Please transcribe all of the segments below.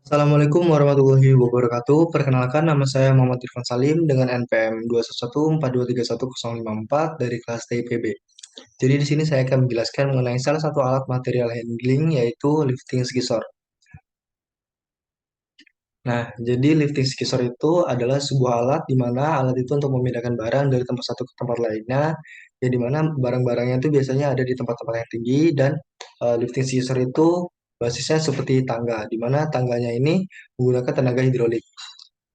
Assalamualaikum warahmatullahi wabarakatuh. Perkenalkan, nama saya Muhammad Irfan Salim dengan NPM 211423154 dari kelas TIPB. Jadi di sini saya akan menjelaskan mengenai salah satu alat material handling yaitu lifting skisor. Nah, jadi lifting skisor itu adalah sebuah alat di mana alat itu untuk memindahkan barang dari tempat satu ke tempat lainnya, ya di mana barang-barangnya itu biasanya ada di tempat-tempat yang tinggi dan lifting skisor itu basisnya seperti tangga, di mana tangganya ini menggunakan tenaga hidrolik.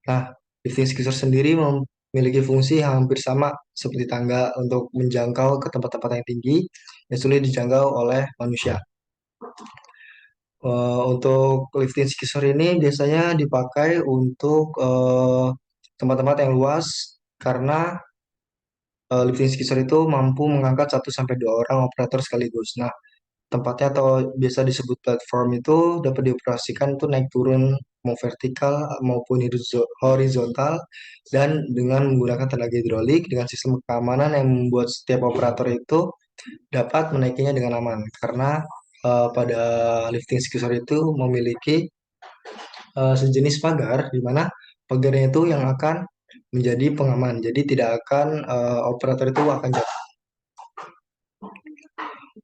Nah, lifting skisor sendiri memiliki fungsi hampir sama seperti tangga untuk menjangkau ke tempat-tempat yang tinggi yang sulit dijangkau oleh manusia. Untuk lifting skisor ini biasanya dipakai untuk tempat-tempat yang luas karena lifting skisor itu mampu mengangkat 1 sampai 2 orang operator sekaligus. Nah, tempatnya atau biasa disebut platform itu dapat dioperasikan itu naik turun mau vertikal maupun horizontal dan dengan menggunakan tenaga hidrolik dengan sistem keamanan yang membuat setiap operator itu dapat menaikinya dengan aman karena pada lifting skisor itu memiliki sejenis pagar di mana pagarnya itu yang akan menjadi pengaman. Jadi tidak akan operator itu akan jatuh.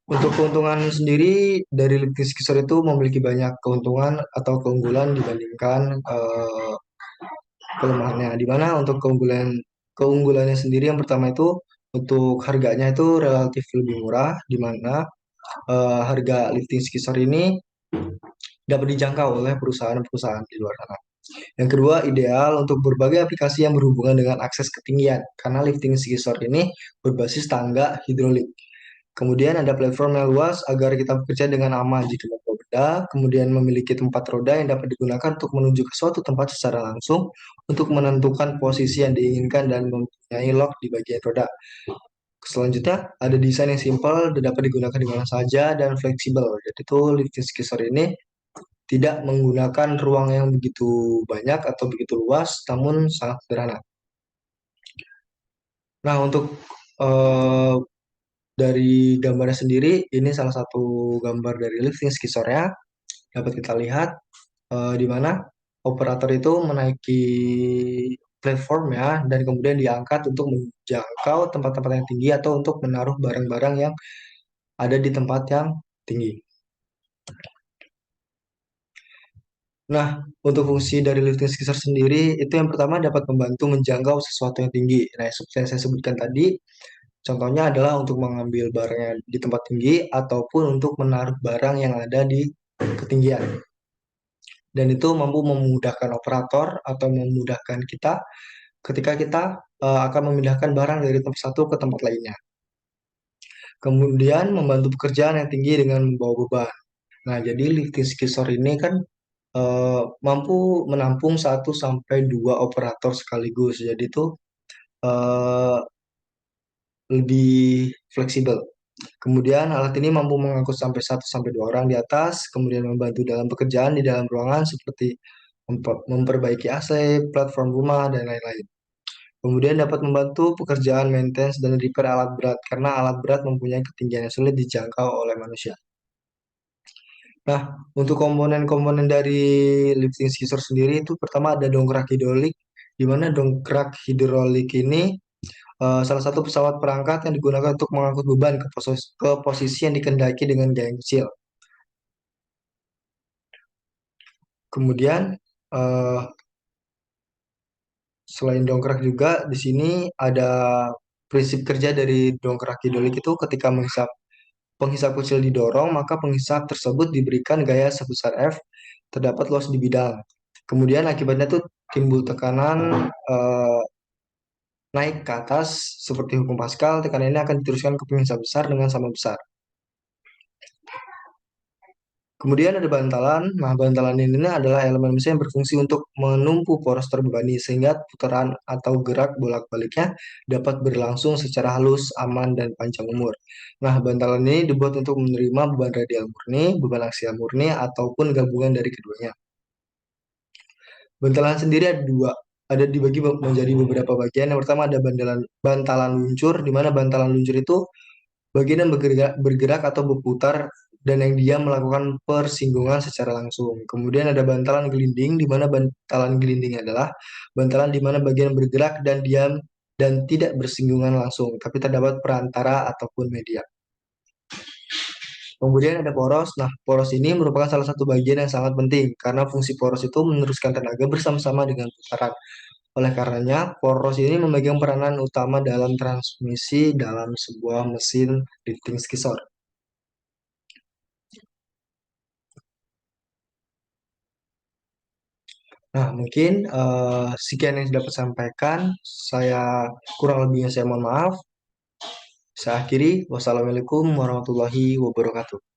Untuk keuntungan sendiri dari lifting skisor itu memiliki banyak keuntungan atau keunggulan dibandingkan kelemahannya. Di mana untuk keunggulannya sendiri yang pertama itu untuk harganya itu relatif lebih murah, di mana harga lifting skisor ini dapat dijangkau oleh perusahaan-perusahaan di luar sana. Yang kedua, ideal untuk berbagai aplikasi yang berhubungan dengan akses ketinggian, karena lifting skisor ini berbasis tangga hidrolik. Kemudian ada platform yang luas agar kita bekerja dengan aman jika membawa benda, kemudian memiliki tempat roda yang dapat digunakan untuk menuju ke suatu tempat secara langsung untuk menentukan posisi yang diinginkan dan mempunyai lock di bagian roda. Selanjutnya, ada desain yang simpel dan dapat digunakan di mana saja dan fleksibel. Jadi itu lifting skisor ini tidak menggunakan ruang yang begitu banyak atau begitu luas, namun sangat sederhana. Nah, untuk eh, dari gambarnya sendiri, ini salah satu gambar dari lifting skisornya. Dapat kita lihat di mana operator itu menaiki platform ya, dan kemudian diangkat untuk menjangkau tempat-tempat yang tinggi atau untuk menaruh barang-barang yang ada di tempat yang tinggi. Nah, untuk fungsi dari lifting skisser sendiri, itu yang pertama dapat membantu menjangkau sesuatu yang tinggi. Nah, seperti yang saya sebutkan tadi, contohnya adalah untuk mengambil barangnya di tempat tinggi ataupun untuk menaruh barang yang ada di ketinggian. Dan itu mampu memudahkan operator atau memudahkan kita ketika kita akan memindahkan barang dari tempat satu ke tempat lainnya. Kemudian membantu pekerjaan yang tinggi dengan membawa beban. Nah, jadi lifting skisor ini kan mampu menampung 1 sampai 2 operator sekaligus. Jadi itu eh, lebih fleksibel. Kemudian alat ini mampu mengangkut sampai 1 sampai 2 orang di atas, kemudian membantu dalam pekerjaan di dalam ruangan seperti memperbaiki AC, platform rumah, dan lain-lain. Kemudian dapat membantu pekerjaan maintenance dan repair alat berat karena alat berat mempunyai ketinggian yang sulit dijangkau oleh manusia. Nah, untuk komponen-komponen dari lifting skisser sendiri itu pertama ada dongkrak hidrolik, di mana dongkrak hidrolik ini salah satu pesawat perangkat yang digunakan untuk mengangkut beban ke posisi yang dikendaki dengan gaya yang kecil. Kemudian eh, selain dongkrak juga di sini ada prinsip kerja dari dongkrak hidrolik itu ketika penghisap kecil didorong, maka penghisap tersebut diberikan gaya sebesar F, terdapat loss di bidang. Kemudian akibatnya tuh timbul tekanan naik ke atas seperti hukum Pascal, tekanan ini akan diteruskan ke penghisap besar dengan sama besar. Kemudian ada bantalan. Nah, bantalan ini adalah elemen mesin yang berfungsi untuk menumpu poros terbebani sehingga putaran atau gerak bolak-baliknya dapat berlangsung secara halus, aman, dan panjang umur. Nah, bantalan ini dibuat untuk menerima beban radial murni, beban aksial murni, ataupun gabungan dari keduanya. Bantalan sendiri ada dua, ada dibagi menjadi beberapa bagian. Yang pertama ada bantalan luncur, di mana bantalan luncur itu bagian yang bergerak atau berputar dan yang dia melakukan persinggungan secara langsung. Kemudian ada bantalan gelinding, di mana bantalan gelinding adalah bantalan di mana bagian bergerak dan diam dan tidak bersinggungan langsung, tapi terdapat perantara ataupun media. Kemudian ada poros. Nah, poros ini merupakan salah satu bagian yang sangat penting karena fungsi poros itu meneruskan tenaga bersama-sama dengan putaran. Oleh karenanya, poros ini memegang peranan utama dalam transmisi dalam sebuah mesin lifting skisor. Nah, mungkin sekian yang dapat saya sampaikan. Saya kurang lebihnya saya mohon maaf. Saya akhiri. Wassalamualaikum warahmatullahi wabarakatuh.